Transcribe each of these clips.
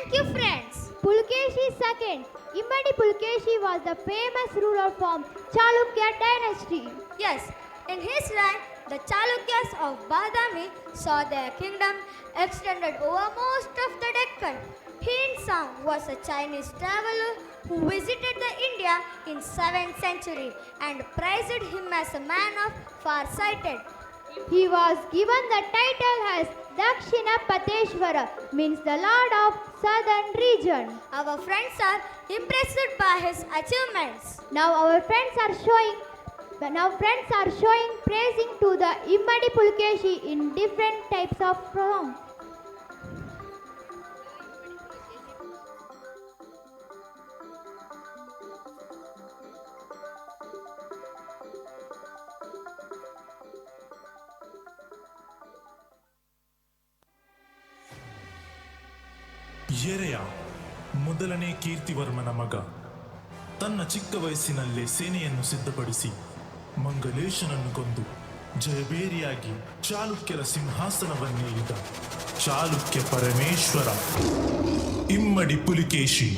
Thank you, friends. Pulkeshi II. Immadi Pulkeshi was the famous ruler from Chalukya dynasty. Yes, in his reign, the Chalukyas of Badami saw their kingdom extended over most of the Deccan. Hinsang was a Chinese traveler who visited the India in 7th century and praised him as a man of far-sighted. He was given the title as Dakshinapateshwara, means the Lord of Southern region. Our friends are impressed by his achievements. Now friends are showing praising to the Immadi Pulkeshi in different types of songs. ಎರೆಯ ಮೊದಲನೇ ಕೀರ್ತಿವರ್ಮನ ಮಗ ತನ್ನ ಚಿಕ್ಕ ವಯಸ್ಸಿನಲ್ಲೇ ಸೇನೆಯನ್ನು ಸಿದ್ಧಪಡಿಸಿ ಮಂಗಲೇಶನನ್ನು ಕೊಂದು ಜಯಬೇರಿಯಾಗಿ ಚಾಲುಕ್ಯರ ಸಿಂಹಾಸನವನ್ನೇರಿದ ಚಾಲುಕ್ಯ ಪರಮೇಶ್ವರ ಇಮ್ಮಡಿ ಪುಲಿಕೇಶಿ.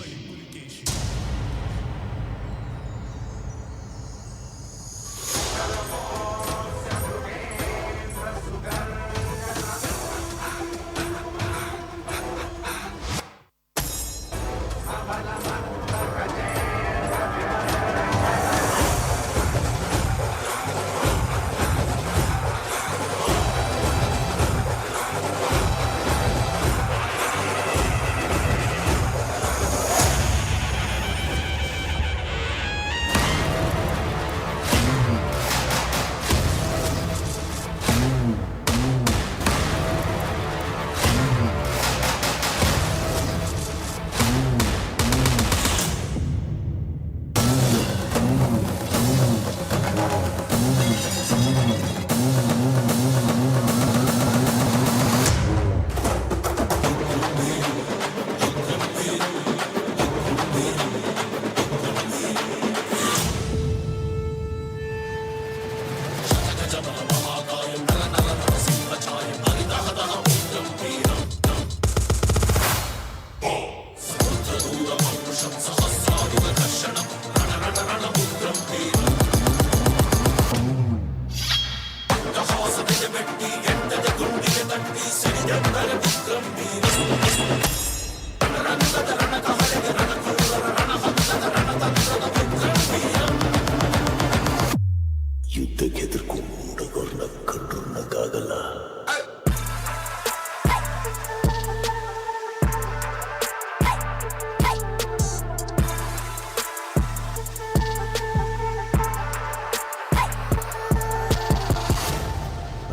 ಯುದ್ಧಕ್ಕೆ ಎದುರ್ಕೊಂಡು ಮೂಡಗೋರ್ನ ಕಂಡ್ರು ನಕ್ಕಾಗಲ್ಲ.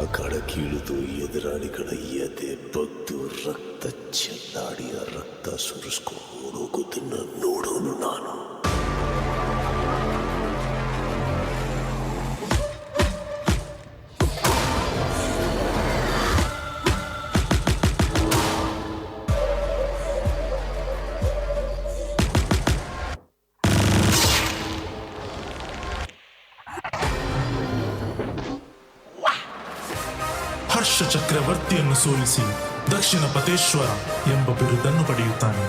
ಅಖಾಡ ಕೀಳಿದು ಎದುರಾಳಿಗಳ ಎದೆ ಬಗ್ದು ರಕ್ತ ಚೆಲ್ಲಾಡಿ ಆ ರಕ್ತ ಸುರಿಸ್ಕೊಂಡು ಹೋಗೋದನ್ನ ನೋಡೋನು ನಾನು. ಹರ್ಷ ಚಕ್ರವರ್ತಿಯನ್ನು ಸೋಲಿಸಿ ದಕ್ಷಿಣ ಪತೇಶ್ವರ ಎಂಬ ಬಿರುದನ್ನು ಪಡೆಯುತ್ತಾನೆ.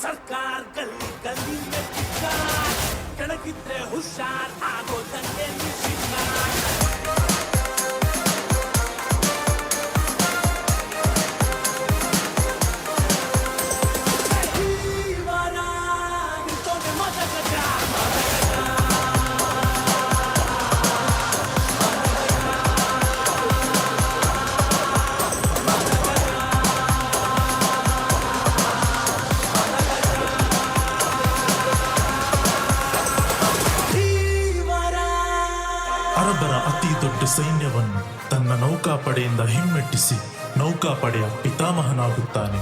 ಸರ್ಕಾರ ಗಲ್ಲಿ ಗಲ್ಲಿ ಕೆಳಗಿದ್ರೆ ಹುಷಾರ್ ಆಗೋದಂಗೆ ಅರಬರ ಅತಿ ದೊಡ್ಡ ಸೈನ್ಯವನ್ನು ತನ್ನ ನೌಕಾಪಡೆಯಿಂದ ಹಿಮ್ಮೆಟ್ಟಿಸಿ ನೌಕಾಪಡೆಯ ಪಿತಾಮಹನಾಗುತ್ತಾನೆ.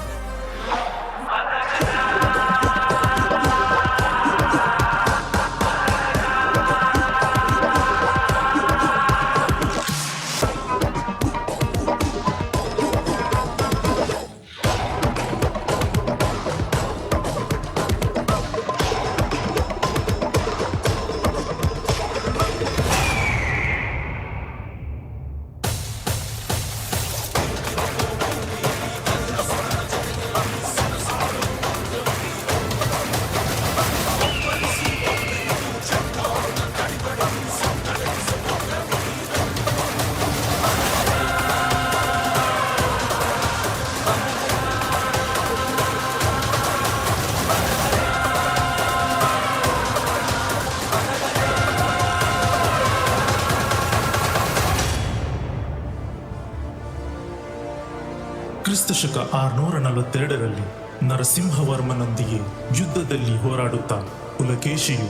ಕ್ರಿಸ್ತಶಕ 642ರಲ್ಲಿ ನರಸಿಂಹವರ್ಮನೊಂದಿಗೆ ಯುದ್ಧದಲ್ಲಿ ಹೋರಾಡುತ್ತಾ ಪುಲಕೇಶಿಯು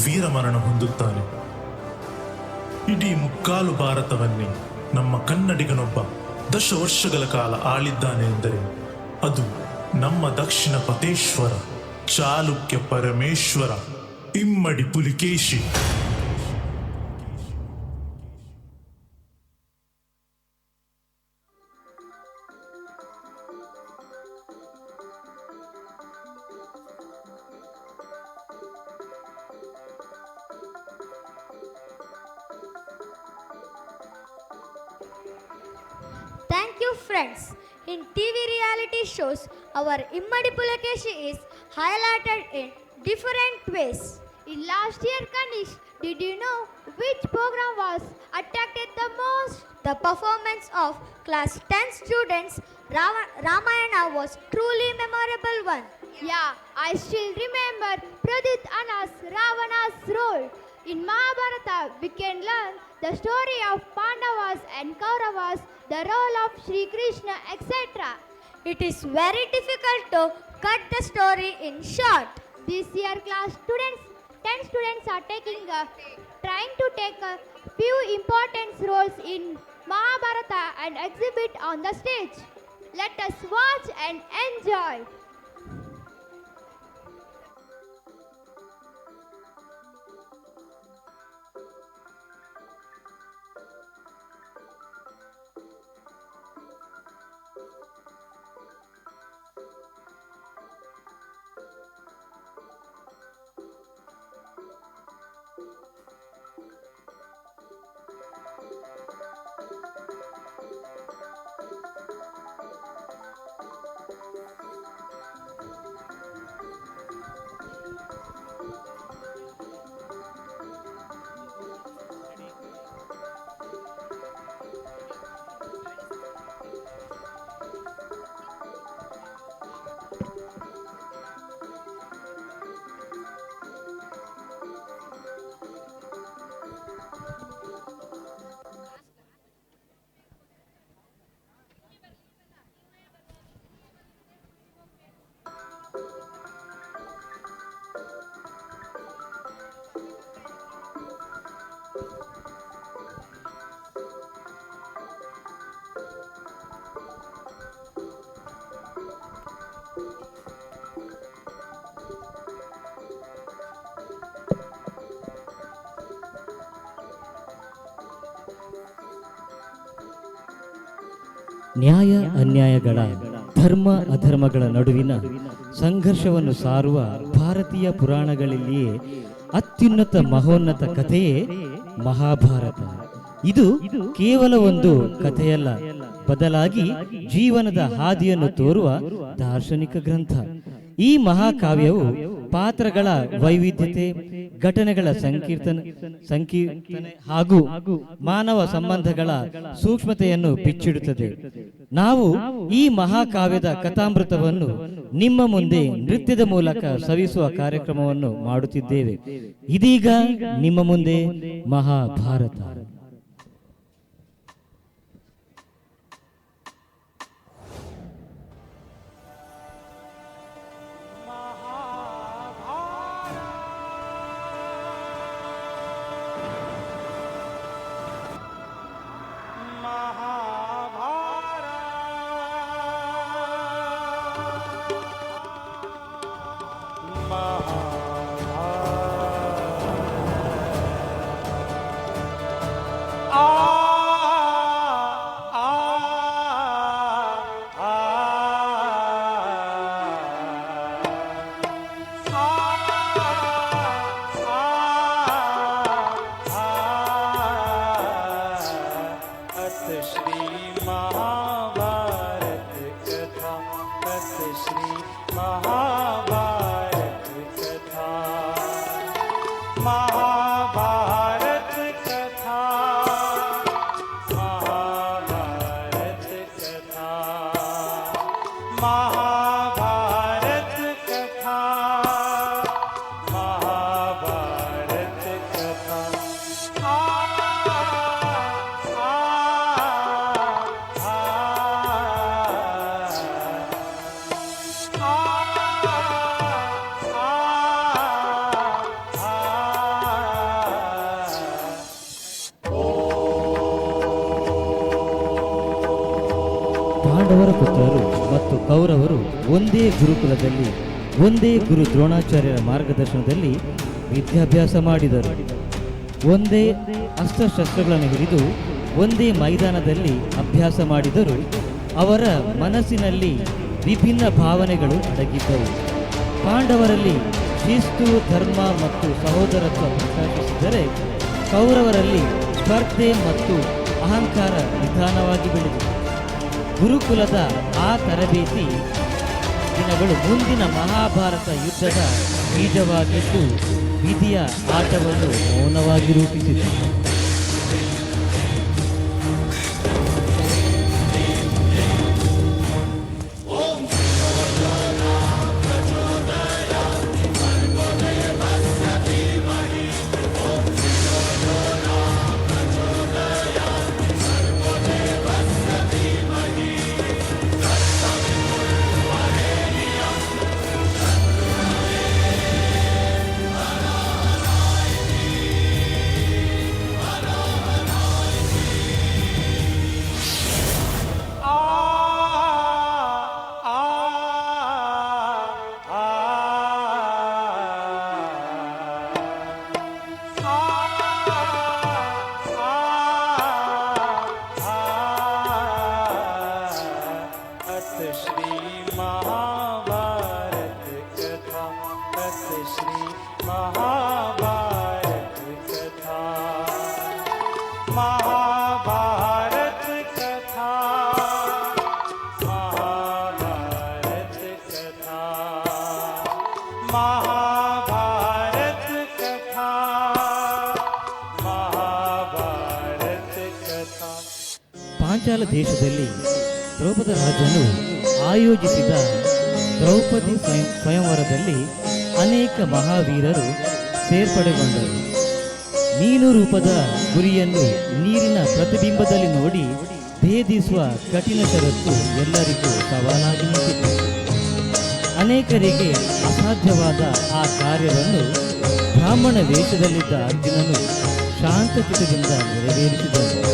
ವೀರಮರಣ ಹೊಂದುತ್ತಾನೆ. ಇಡೀ ಮುಕ್ಕಾಲು ಭಾರತವನ್ನೇ ನಮ್ಮ ಕನ್ನಡಿಗನೊಬ್ಬ 10 ವರ್ಷಗಳ ಕಾಲ ಆಳಿದ್ದಾನೆ ಎಂದರೆ ಅದು ನಮ್ಮ ದಕ್ಷಿಣ ಪತೇಶ್ವರ ಚಾಲುಕ್ಯ ಪರಮೇಶ್ವರ ಇಮ್ಮಡಿ Pulakeshi. Thank you, friends. In TV reality shows, our Immadi Pulakeshi is highlighted in different ways. In last year, Kanish, did you know which program was attracted the most? The performance of class 10 students Ramayana was truly memorable one. Yeah, I still remember Pradit Anna's Ravana's role. In Mahabharata, we can learn the story of Pandavas and Kauravas, the role of Sri Krishna, etc. It is very difficult to cut the story in short. This year, class 10 students are trying to take a few important roles in Mahabharata and exhibit on the stage. Let us watch and enjoy. ನ್ಯಾಯ ಅನ್ಯಾಯಗಳ ಧರ್ಮ ಅಧರ್ಮಗಳ ನಡುವಿನ ಸಂಘರ್ಷವನ್ನು ಸಾರುವ ಭಾರತೀಯ ಪುರಾಣಗಳಲ್ಲಿಯೇ ಅತ್ಯುನ್ನತ ಮಹೋನ್ನತ ಕಥೆಯೇ ಮಹಾಭಾರತ. ಇದು ಕೇವಲ ಒಂದು ಕಥೆಯಲ್ಲ, ಬದಲಾಗಿ ಜೀವನದ ಹಾದಿಯನ್ನು ತೋರುವ ದಾರ್ಶನಿಕ ಗ್ರಂಥ. ಈ ಮಹಾಕಾವ್ಯವು ಪಾತ್ರಗಳ ವೈವಿಧ್ಯತೆ, ಘಟನೆಗಳ ಸಂಕೀರ್ತನೆ ಹಾಗೂ ಮಾನವ ಸಂಬಂಧಗಳ ಸೂಕ್ಷ್ಮತೆಯನ್ನು ಬಿಚ್ಚಿಡುತ್ತದೆ. ನಾವು ಈ ಮಹಾಕಾವ್ಯದ ಕಥಾಮೃತವನ್ನು ನಿಮ್ಮ ಮುಂದೆ ನೃತ್ಯದ ಮೂಲಕ ಸವಿಸುವ ಕಾರ್ಯಕ್ರಮವನ್ನು ಮಾಡುತ್ತಿದ್ದೇವೆ. ಇದೀಗ ನಿಮ್ಮ ಮುಂದೆ ಮಹಾಭಾರತ. ಪಾಂಡವರ ಪುತ್ರರು ಮತ್ತು ಕೌರವರು ಒಂದೇ ಗುರುಕುಲದಲ್ಲಿ ಒಂದೇ ಗುರು ದ್ರೋಣಾಚಾರ್ಯರ ಮಾರ್ಗದರ್ಶನದಲ್ಲಿ ವಿದ್ಯಾಭ್ಯಾಸ ಮಾಡಿದರು. ಒಂದೇ ಅಸ್ತ್ರಶಸ್ತ್ರಗಳನ್ನು ಹಿಡಿದು ಒಂದೇ ಮೈದಾನದಲ್ಲಿ ಅಭ್ಯಾಸ ಮಾಡಿದರೂ ಅವರ ಮನಸ್ಸಿನಲ್ಲಿ ವಿಭಿನ್ನ ಭಾವನೆಗಳು ಅಡಗಿದ್ದವು. ಪಾಂಡವರಲ್ಲಿ ಶಿಸ್ತು, ಧರ್ಮ ಮತ್ತು ಸಹೋದರತ್ವ ಪ್ರಕಾಶಿಸಿದರೆ ಕೌರವರಲ್ಲಿ ಸ್ಪರ್ಧೆ ಮತ್ತು ಅಹಂಕಾರ ನಿಧಾನವಾಗಿ ಬೆಳೆದಿದೆ. ಗುರುಕುಲದ ಆ ತರಬೇತಿ ದಿನಗಳು ಮುಂದಿನ ಮಹಾಭಾರತ ಯುದ್ಧದ ಬೀಜವಾಗಿದ್ದು ವಿಧಿಯ ಆಟವನ್ನು ಮೌನವಾಗಿ ರೂಪಿಸಿತು. ಪಾಂಚಾಲ ದೇಶದಲ್ಲಿ ದ್ರೌಪದ ರಾಜನು ಆಯೋಜಿಸಿದ ದ್ರೌಪದಿ ಸ್ವಯಂವರದಲ್ಲಿ ಅನೇಕ ಮಹಾವೀರರು ಸೇರ್ಪಡೆಗೊಂಡರು. ಮೀನು ರೂಪದ ಗುರಿಯನ್ನು ನೀರಿನ ಪ್ರತಿಬಿಂಬದಲ್ಲಿ ನೋಡಿ ಭೇದಿಸುವ ಕಠಿಣ ಷರತ್ತು ಎಲ್ಲರಿಗೂ ಸವಾಲಾಗಿ ನಿಂತಿತು. ಅನೇಕರಿಗೆ ಅಸಾಧ್ಯವಾದ ಆ ಕಾರ್ಯವನ್ನು ಬ್ರಾಹ್ಮಣ ವೇಷದಲ್ಲಿದ್ದ ಅರ್ಜುನನು ಶಾಂತಚಿತ್ತದಿಂದ ನೆರವೇರಿಸಿದನು.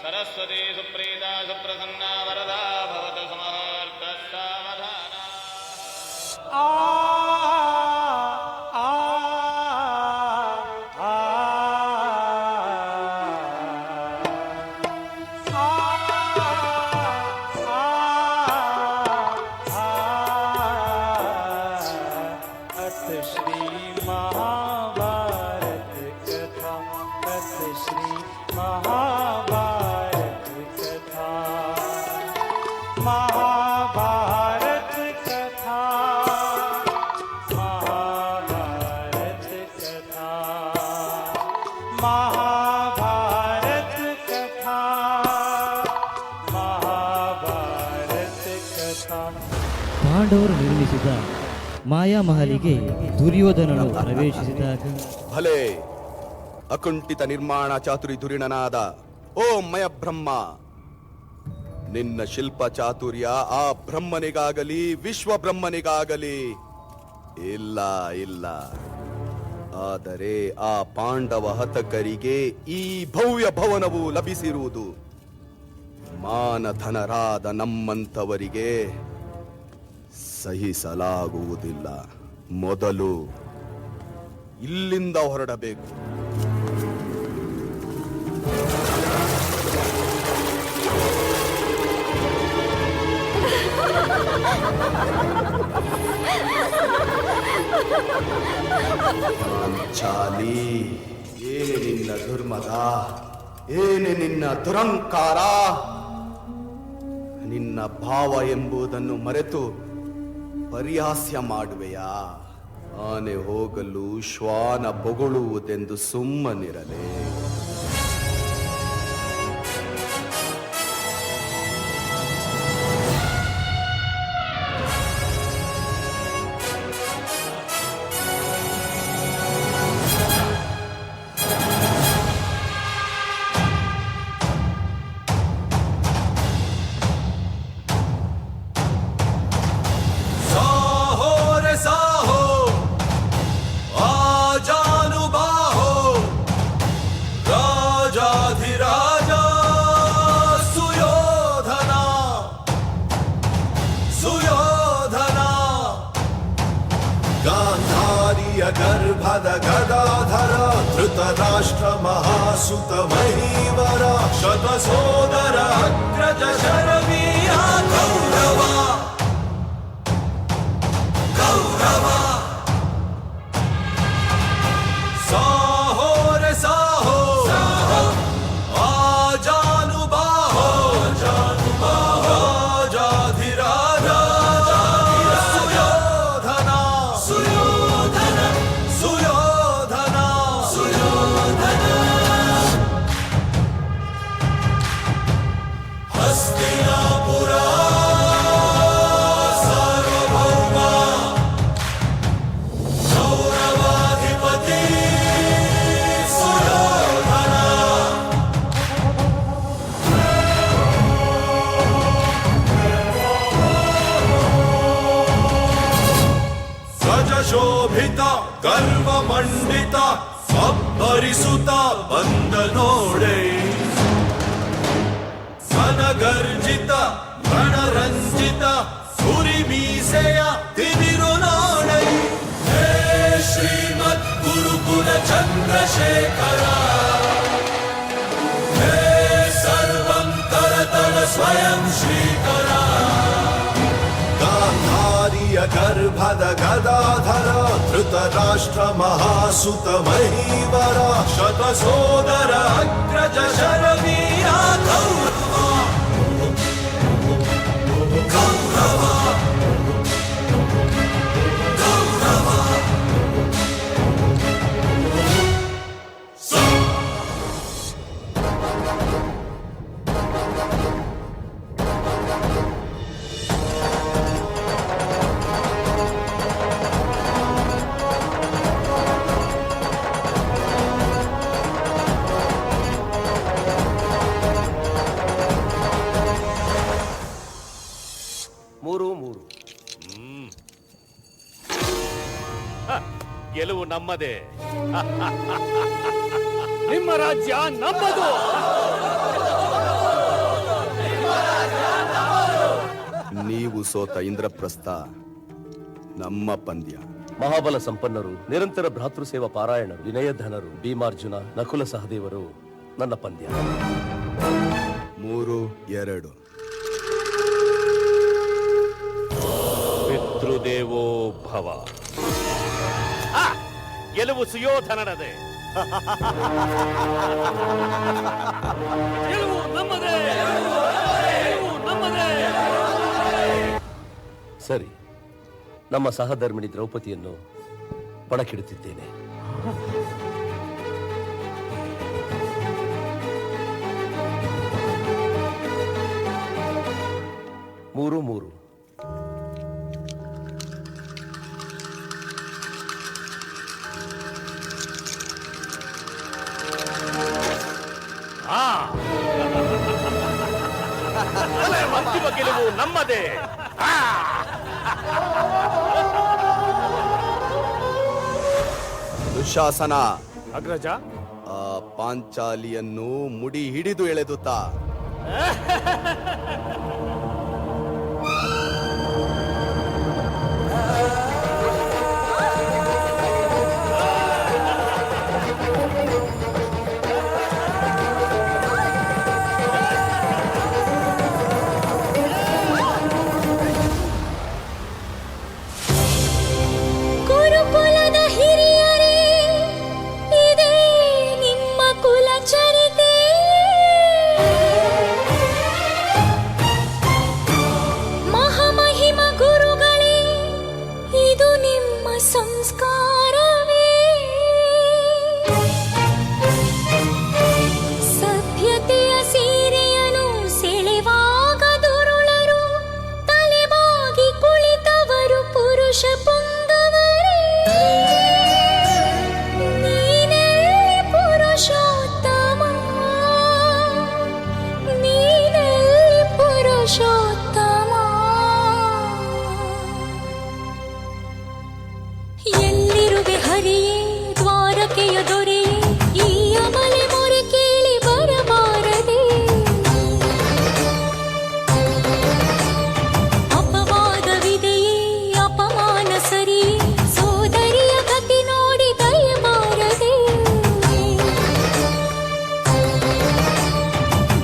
सरस्वती सुप्रीता सुप्रसन्ना वरदा भवतु समहर्तस्सावधाना। महाभारत कथा। ಪಾಂಡವರು ನಿರ್ಮಿಸಿದ ಮಾಯಾಮಹಲಿಗೆ ದುರ್ಯೋಧನನು ಪ್ರವೇಶಿಸಿದಾಗ ಭಲೆ ಅಕುಂಠಿತ ನಿರ್ಮಾಣ ಚಾತುರಿ ಧುರಿಣನಾದ ಓ ಮಯ ಬ್ರಹ್ಮ, ನಿನ್ನ ಶಿಲ್ಪ ಚಾತುರ್ಯ ಆ ಬ್ರಹ್ಮನಿಗಾಗಲಿ ವಿಶ್ವ ಬ್ರಹ್ಮನಿಗಾಗಲಿ ಇಲ್ಲ ಇಲ್ಲ. ಆದರೆ ಆ ಪಾಂಡವ ಹತಕರಿಗೆ ಈ ಭವ್ಯ ಭವನವು ಲಭಿಸಿರುವುದು ಮಾನಧನರಾದ ನಮ್ಮಂಥವರಿಗೆ ಸಹಿಸಲಾಗುವುದಿಲ್ಲ. ಮೊದಲು ಇಲ್ಲಿಂದ ಹೊರಡಬೇಕು. ಚಾಲಿ, ಏನೆ ನಿನ್ನ ದುರ್ಮದ, ಏನೆ ನಿನ್ನ ದುರಂಕಾರ, ನಿನ್ನ ಭಾವ ಎಂಬುದನ್ನು ಮರೆತು ಪರಿಹಾಸ್ಯ ಮಾಡುವೆಯಾ? ಆನೆ ಹೋಗಲು ಶ್ವಾನ ಬೊಗಳುವುದೆಂದು ಸುಮ್ಮನಿರಲೇ. गर्भद गदाधर धृतराष्ट्र महासुत महीवर शतसोदर अग्रज शरवीया कौरव कौरव साहो रे साहो आजानुबाहो राजाधिराज सुयोधना सुयोधना हस्तिनापुरा सार्वभौम कौरवाधिपति सुयोधना ಸಜಶೋಭಿತ ಗರ್ವಮಂಡಿತ ಅಬ್ಬರಿಸುತ್ತ ಬಂದ ನೋಡೆ, ಸನಗರ್ಜಿತ ರಣರಂಜಿತ ಸುರಿ ಮೀಸೆಯ ತಿಮಿರು ನೋಡೈ. ಹೇ ಶ್ರೀಮದ್ ಗುರುಕುಲ ಚಂದ್ರಶೇಖರ, ಹೇ ಸರ್ವಂ ಕರತಲ ಸ್ವಯಂ ಶ್ರೀಕರ. गांधार्य गर्भद गदाधर धृतराष्ट्र महासुत महीवर शतसोदर अग्रज शरवीया कौरव कौरव कौरव ಗೆಲುವು ನಮ್ಮದೇ. ನಿಮ್ಮ ರಾಜ್ಯ ನಮ್ಮದು. ನೀವು ಸೋತ ಇಂದ್ರಪ್ರಸ್ಥ ನಮ್ಮ ಪಂದ್ಯ. ಮಹಾಬಲ ಸಂಪನ್ನರು, ನಿರಂತರ ಭ್ರಾತೃ ಸೇವಾ ಪಾರಾಯಣರು, ವಿನಯಧನರು, ಭೀಮಾರ್ಜುನ, ನಕುಲ ಸಹದೇವರು ನನ್ನ ಪಂದ್ಯ. 3-2. ಪಿತೃದೇವೋ ಭವ. ಗೆಲುವು ಸುಯೋಧನನದೇ. ಗೆಲುವು ನಮ್ಮದೇ. ಸರಿ, ನಮ್ಮ ಸಹಧರ್ಮಿಣಿ ದ್ರೌಪದಿಯನ್ನು ಪಣಕ್ಕಿಡುತ್ತಿದ್ದೇನೆ. ಮೂರು ಅಂತಿಮ ಗೆಲುವು ನಮ್ಮದೇ. ದುಶಾಸನ, ಅಗ್ರಜ, ಆ ಪಾಂಚಾಲಿಯನ್ನು ಮುಡಿ ಹಿಡಿದು ಎಳೆದುತ್ತಾ ಕುರುಕುಲದ ಹಿರಿಯರೇ, ಇದೇ ನಿಮ್ಮ ಕುಲಚರಿತೆ. ಮಹಾಮಹಿಮ ಗುರುಗಳೇ, ಇದು ನಿಮ್ಮ ಸಂಸ್ಕಾರವೇ. ಸಭ್ಯತೆಯ ಸೀರೆಯನ್ನು ಸೆಳೆವಾಗ ದುರುಳರು, ತಲೆಬಾಗಿ ಕುಳಿತವರು ಪುರುಷ ಪುಂಗವರೇ. ನೀನೆಲ್ಲಿ ಪುರುಷೋತ್ತಮ, ನೀನೆಲ್ಲಿ ಪುರುಷೋತ್ತಮ. ಎಲ್ಲಿರುವೆ ಹರಿಯೇ, ದ್ವಾರಕೆಯ ದೊರೆಯೇ, ಈ ಅಮಲೆ ಮೊರೆ ಕೇಳಿ ಬರಬಾರದೆ. ಅಪವಾದವಿದೆಯೇ, ಅಪಮಾನ ಸರಿಯೇ, ಸೋದರಿಯ ಗತಿ ನೋಡಿ ದಯಮಾರದೆ.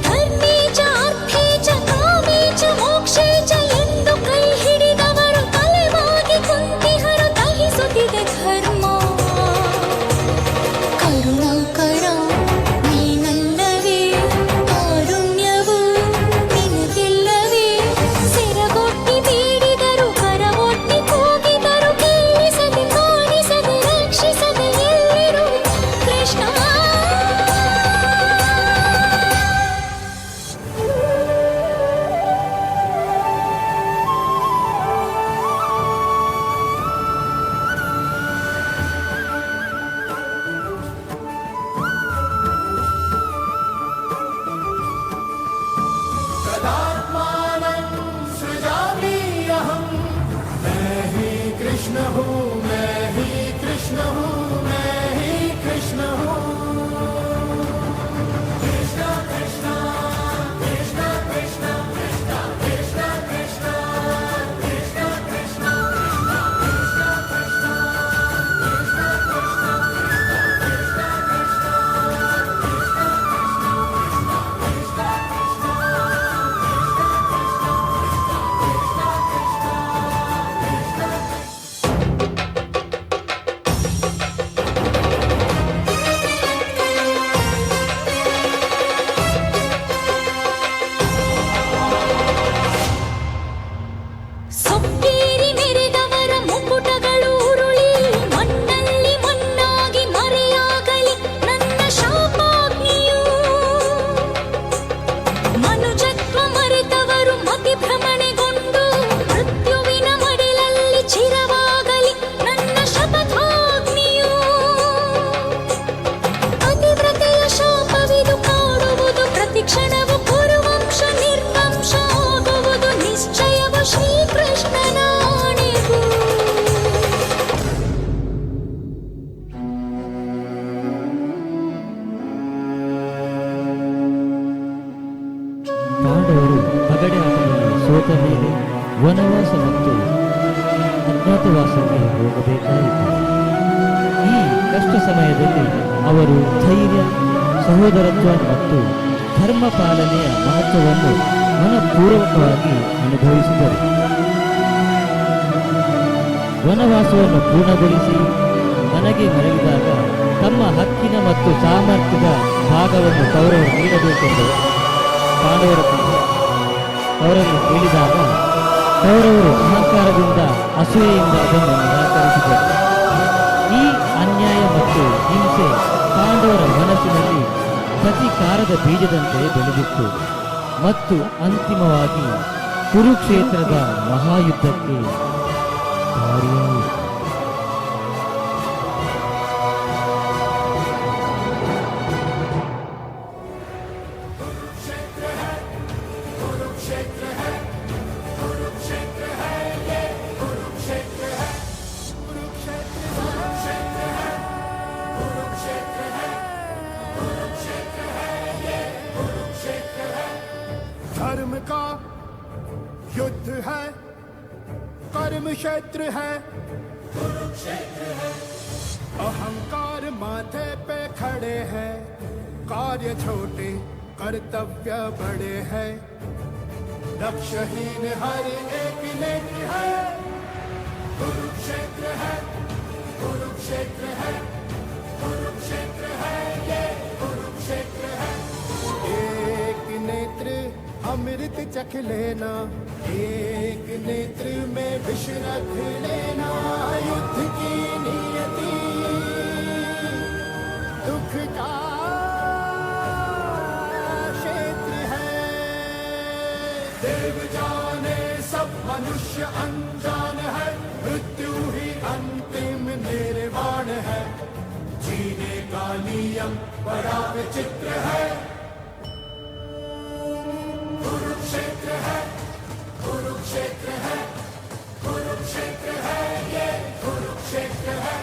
ಧರ್ಮೇ ಚ ಅರ್ಥೇ ಚ ಕಾಮೇ ಚ ಮೋಕ್ಷೇ ಚ ಎಂದು ಕೈ ಹಿಡಿದವರು ತಲೆಬಾಗಿ ಕುಂತಿಹರು, ದಹಿಸುತ್ತಿದೆ ಧರ್ಮ. ಕರುಣಾಕರ ನೀನಲ್ಲವೇ, ಕಾರುಣ್ಯವು ನಿನಗಿಲ್ಲವೇ. ಸೆರಗೊಟ್ಟಿ ಬೇಡಿದರು, ಕರವೊಟ್ಟಿ ಕೂಗಿದರು, ಕೇಳಿಸದೆ ಕಾಣಿಸದೆ ರಕ್ಷಿಸದೆ ಎಲ್ಲಿರುವೆ ಕೃಷ್ಣ. ಸೊಕ್ಕೇರಿ ಮೆರೆದವರ ಮುಕುಟಗಳು ಉರುಳಿ ಮಣ್ಣಲ್ಲಿ ಮಣ್ಣಾಗಿ ಮರೆಯಾಗಲಿ ನನ್ನ ಶಾಪಾಗ್ನಿಯು. ಮನುಜತ್ವ ಮರೆತವರು ಮತಿ ಭ್ರಮಣೆಗೊಂಡು ಮೃತ್ಯುವಿನ ಮಡಿಲಲ್ಲಿ ಚಿರವಾಗಲಿ ನನ್ನ ಶಪಥಾಗ್ನಿಯು. ಅತಿವ್ರತೆಯ ಶಾಪವಿದು ಕಾಡುವುದು ಪ್ರತಿಕ್ಷಣವು, ಕುರುವಂಶ ನಿರ್ವಂಶ ಆಗುವುದು ನಿಶ್ಚಯವು ಶ್ರೀಕೃಷ್ಣನ ಆಣೆಗೂ. ಪಾಂಡವರು ಪಗಡೆ ಆಟದಲ್ಲಿ ಸೋತ ಮೇಲೆ ವನವಾಸ ಮತ್ತು ಅಜ್ಞಾತವಾಸಕ್ಕೆ ಹೋಗಬೇಕಾಯಿತು. ಈ ಕಷ್ಟ ಸಮಯದಲ್ಲಿ ಅವರು ಧೈರ್ಯ, ಸಹೋದರತ್ವ ಮತ್ತು ಧರ್ಮ ಪಾಲನೆಯ ಮಹತ್ವವನ್ನು ಮನಪೂರ್ವಕವಾಗಿ ಅನುಭವಿಸಿದರು. ವನವಾಸವನ್ನು ಪೂರ್ಣಗೊಳಿಸಿ ಮನೆಗೆ ಮರಳಿದಾಗ ತಮ್ಮ ಹಕ್ಕಿನ ಮತ್ತು ಸಾಮರ್ಥ್ಯದ ಭಾಗವನ್ನು ಕೌರವರು ನೀಡಬೇಕೆಂದು ಅವರಲ್ಲಿ ಹೇಳಿದಾಗ ಕೌರವರು ಅಹಂಕಾರದಿಂದ ಅಸೂಯೆಯಿಂದ ಅದನ್ನು ನಿರಾಕರಿಸಿದರು. ಈ ಅನ್ಯಾಯ ಮತ್ತು ಹಿಂಸೆ ಪಾಂಡವರ ಮನಸ್ಸಿನಲ್ಲಿ ಪ್ರತಿಕಾರದ ಬೀಜದಂತೆ ಬೆಳೆದಿತ್ತು ಮತ್ತು ಅಂತಿಮವಾಗಿ ಕುರುಕ್ಷೇತ್ರದ ಮಹಾಯುದ್ಧಕ್ಕೆ ದಾರಿಯಾಯಿತು. धर्म का युद्ध है, कर्म क्षेत्र है, अहंकार माथे पे खड़े हैं, कार्य छोटे कर्तव्य बड़े हैं, लक्ष्यहीन हर एक नेत्र है, कुरुक्षेत्र है, कुरुक्षेत्र है, कुरुक्षेत्र है, ये कुरुक्षेत्र है। एक नेत्र अमृत चख लेना, एक नेत्र में विष रख लेना, युद्ध की नियति दुख का क्षेत्र है। देव जाने सब मनुष्य अनजान है, मृत्यु ही अंतिम निर्वाण है, जीने का नियम बड़ा विचित्र है। कुरुक्षेत्र है, कुरुक्षेत्र है, कुरुक्षेत्र है, ये कुरुक्षेत्र है।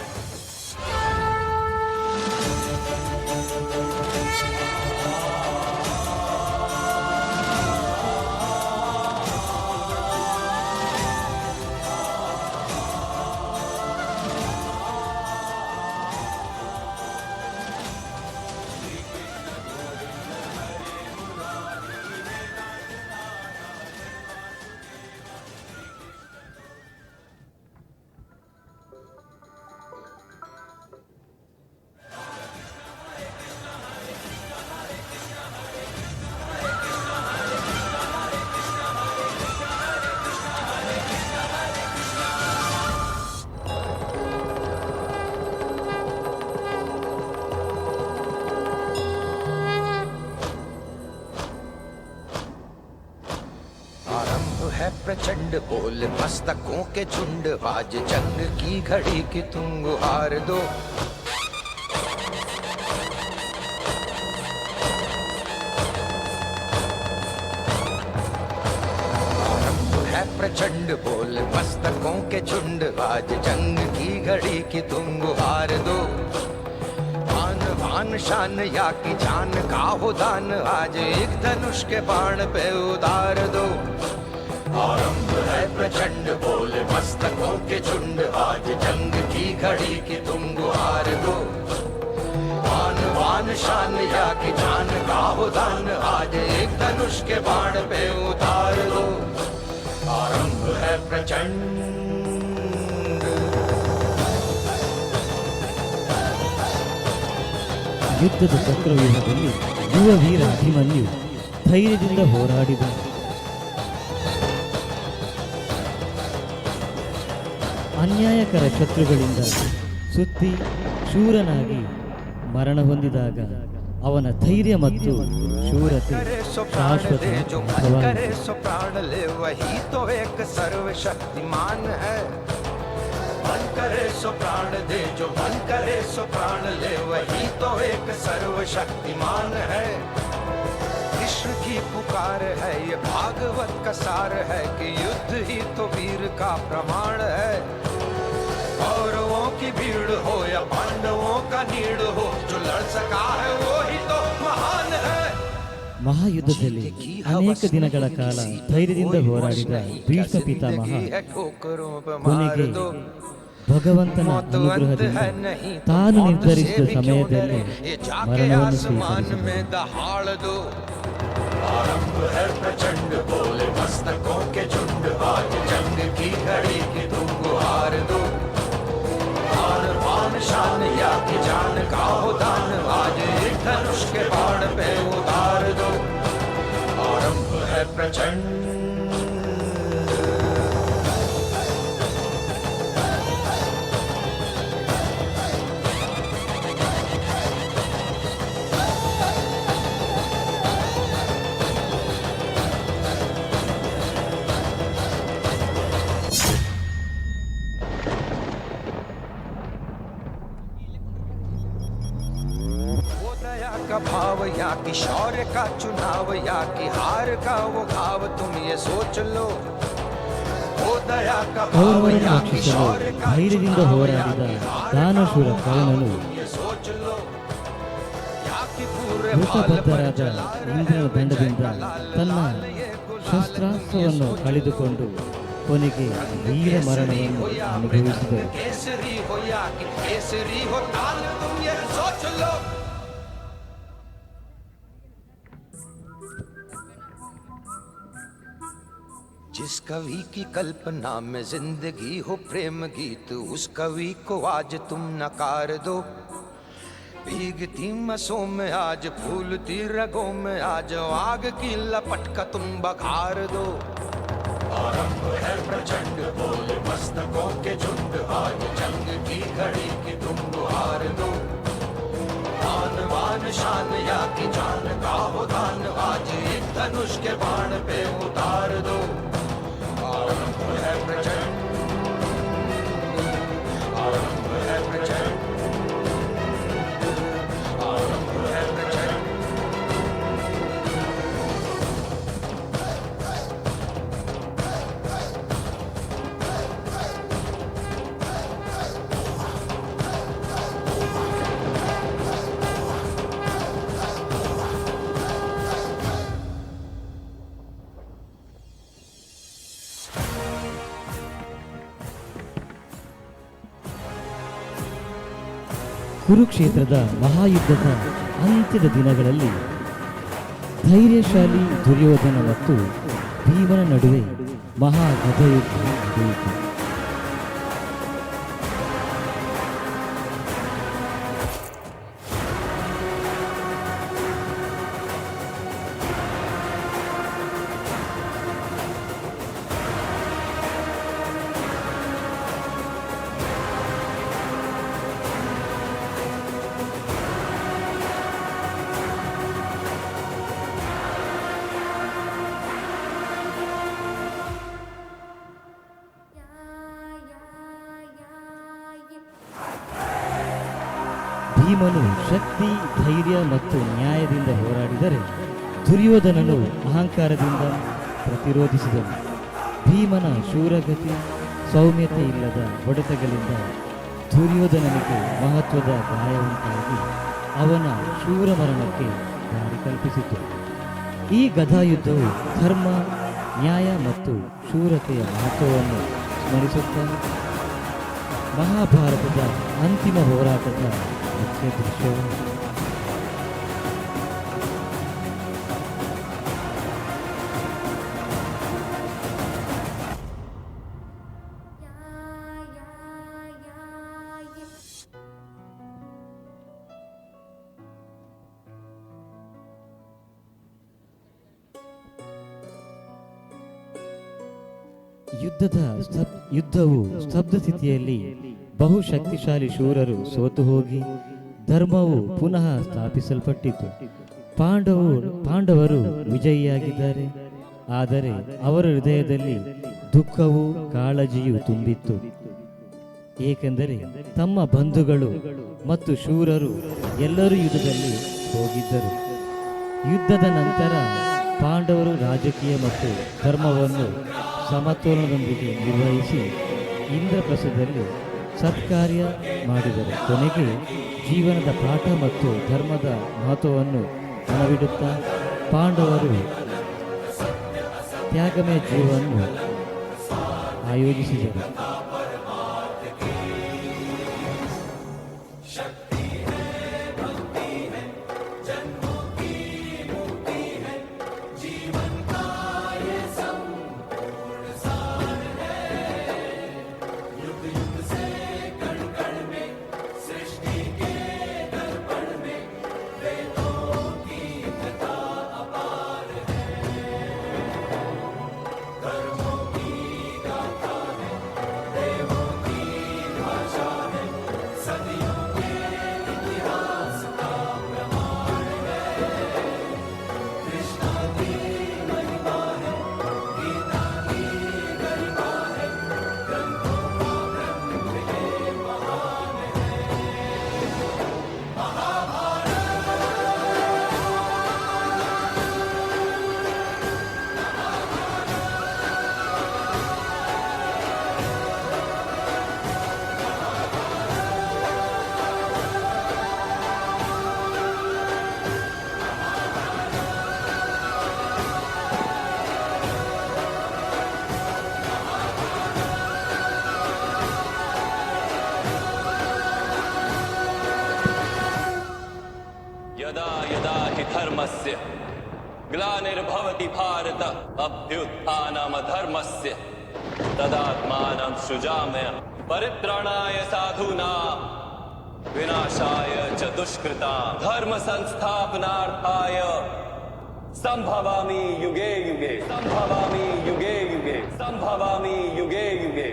प्रचंड बोल मस्तकों के झुंड, आज जंग की घड़ी की तुम गुहार दो। आरंभ है प्रचंड बोल मस्तकों के झुंड, आज जंग की घड़ी की तुम गुहार दो। आन बान शान या की जान का हो दान, आज एक धनुष के बाण पे उतार दो। आरंभ है प्रचंड बोल मस्तकों के झुंड, आज जंग की घड़ी की तुम गुहार दो। आन बान शान या की जान का हो दान, आज एक धनुष के बाण पे उतार दो। आरंभ है प्रचंड। ಯುದ್ಧದ ಚಕ್ರವ್ಯೂಹದಲ್ಲಿ ಯುವ ವೀರ ಅಭಿಮನ್ಯು ಧೈರ್ಯದಿಂದ ಹೋರಾಡಿದ. ಅನ್ಯಾಯಕರ ಶತ್ರುಗಳಿಂದ ಸುತ್ತಿ ಶೂರನಾಗಿ ಮರಣ ಹೊಂದಿದಾಗ ಅವನ ಧೈರ್ಯ ಮತ್ತು ಶೂರತೆ ಶಾಶ್ವತ प्राण ले वही तो एक सर्वशक्तिमान है। मन करे सो प्राण दे, जो मन करे सो प्राण ले, वही तो एक सर्वशक्तिमान है। कृष्ण की पुकार है, ये भागवत का सार है कि युद्ध ही तो वीर का प्रमाण है। कौरवों की भीड़ हो या पांडवों का नीड़ हो, जो लड़ सका है वो ही तो महान है। ಮಹಾಯುದ್ಧದಲ್ಲಿ ಅನೇಕ ದಿನಗಳ ಕಾಲ ಧೈರ್ಯದಿಂದ ಹೋರಾಡಿದ ಭೀಷ್ಮ ಪಿತಾಮಹ ಕೊನೆಗೆ ಭಗವಂತನ ಅನುಗ್ರಹದಿಂದ ತಾನು ನಿರ್ಧರಿಸಿದ ಸಮಯದಲ್ಲಿ ಮರಣವನ್ನು ಸ್ವೀಕರಿಸಿದ. आरंभ है प्रचंड बोल मस्तकों के झुंड, आज जंग की घड़ी की तुम गुहार दो। आन बान शान या की जान का हो दान, आज एक धनुष के बाण पे उतार दो। आरंभ है प्रचंड। या कि शौर्य का चुनाव या कि हार का वो घाव तुम ये सोच लो वो दया का भाव ಅವರವರನ್ನು या कि ರಕ್ಷಿಸಲು शौर्य का ಧೈರ್ಯದಿಂದ चुनाव या ಹೋರಾಡಿದ कि हार ದಾನಶೂರ का ಕರ್ಣನು तुम ये सोच लो या कि पूरे भाल पर ಮೃತಬದ್ಧರಾದ जला रहे ಇಂದ್ರನ ದಂಡದಿಂದ लाल ತನ್ನ लाल ये गुलाल ಶಸ್ತ್ರಾಸ್ತ್ರವನ್ನು ಕಳೆದುಕೊಂಡು ಕೊನೆಗೆ ವೀರ ಮರಣವನ್ನು ಅನುಭವಿಸಿದರು. केसरी हो या कि केसरी हो ताल तुम ये सोच लो जिस कवि की कल्पना में जिंदगी हो प्रेम गीत उस कवि को आज तुम नकार दो भीगती मसों में आज फूलती रगों में आज आग की लपट का तुम बखार दो आरंभ है प्रचंड बोल मस्तकों के झुंड आज जंग की घड़ी की तुम गुहार दो आन बान शान या कि जान का हो दान आज एक धनुष के बाण पे उतार दो आरंभ है प्रचंड आरंभ है प्रचंड आरंभ है प्रचंड ಕುರುಕ್ಷೇತ್ರದ ಮಹಾಯುದ್ಧದ ಅಂತ್ಯದ ದಿನಗಳಲ್ಲಿ ಧೈರ್ಯಶಾಲಿ ದುರ್ಯೋಧನ ಮತ್ತು ಭೀಮನ ನಡುವೆ ಮಹಾಗದಯುದ್ಧ ನಡೆಯಿತು. ಭೀಮನು ಶಕ್ತಿ, ಧೈರ್ಯ ಮತ್ತು ನ್ಯಾಯದಿಂದ ಹೋರಾಡಿದರೆ ದುರ್ಯೋಧನನು ಅಹಂಕಾರದಿಂದ ಪ್ರತಿರೋಧಿಸಿದನು. ಭೀಮನ ಶೂರಗತಿ, ಸೌಮ್ಯತೆ ಇಲ್ಲದ ಹೊಡೆತಗಳಿಂದ ದುರ್ಯೋಧನನಿಗೆ ಮಹತ್ವದ ಗಾಯವುಂಟಾಗಿ ಅವನ ಶೂರ ಮರಣಕ್ಕೆ ದಾರಿ ಕಲ್ಪಿಸಿತು. ಈ ಗದಾಯುದ್ಧವು ಧರ್ಮ, ನ್ಯಾಯ ಮತ್ತು ಶೂರತೆಯ ಮಹತ್ವವನ್ನು ಸ್ಮರಿಸುತ್ತಾ ಮಹಾಭಾರತದ ಅಂತಿಮ ಹೋರಾಟದ ಮುಖ್ಯ ದೃಶ್ಯವಾಗಿದೆ. ಯುದ್ಧವು ಸ್ತಬ್ಧ ಸ್ಥಿತಿಯಲ್ಲಿ ಬಹುಶಕ್ತಿಶಾಲಿ ಶೂರರು ಸೋತು ಹೋಗಿ ಧರ್ಮವು ಪುನಃ ಸ್ಥಾಪಿಸಲ್ಪಟ್ಟಿತು. ಪಾಂಡವರು ವಿಜಯಿಯಾಗಿದ್ದಾರೆ, ಆದರೆ ಅವರ ಹೃದಯದಲ್ಲಿ ದುಃಖವೂ ಕಾಳಜಿಯೂ ತುಂಬಿತ್ತು. ಏಕೆಂದರೆ ತಮ್ಮ ಬಂಧುಗಳು ಮತ್ತು ಶೂರರು ಎಲ್ಲರೂ ಯುದ್ಧದಲ್ಲಿ ಹೋಗಿದ್ದರು. ಯುದ್ಧದ ನಂತರ ಪಾಂಡವರು ರಾಜಕೀಯ ಮತ್ತು ಧರ್ಮವನ್ನು ಸಮತೋಲನದೊಂದಿಗೆ ನಿರ್ವಹಿಸಿ ಇಂದ್ರಪ್ರಸ್ಥದಲ್ಲಿ ಸತ್ಕಾರ್ಯ ಮಾಡಿದರು. ಕೊನೆಗೆ ಜೀವನದ ಪಾಠ ಮತ್ತು ಧರ್ಮದ ಮಹತ್ವವನ್ನು ಮನವಿಡುತ್ತಾ ಪಾಂಡವರು ತ್ಯಾಗಮಯ ಜೀವನವನ್ನು ಆಯೋಜಿಸಿದರು. धर्मस्य ग्लानिर्भवति भारत अभ्युत्थानमधर्मस्य तदात्मानं सृजाम्यहम् परित्राणाय साधूनां विनाशाय च दुष्कृतां धर्म संस्थापनार्थाय संभवामि युगे युगे संभवामि युगे युगे संभवामि युगे युगे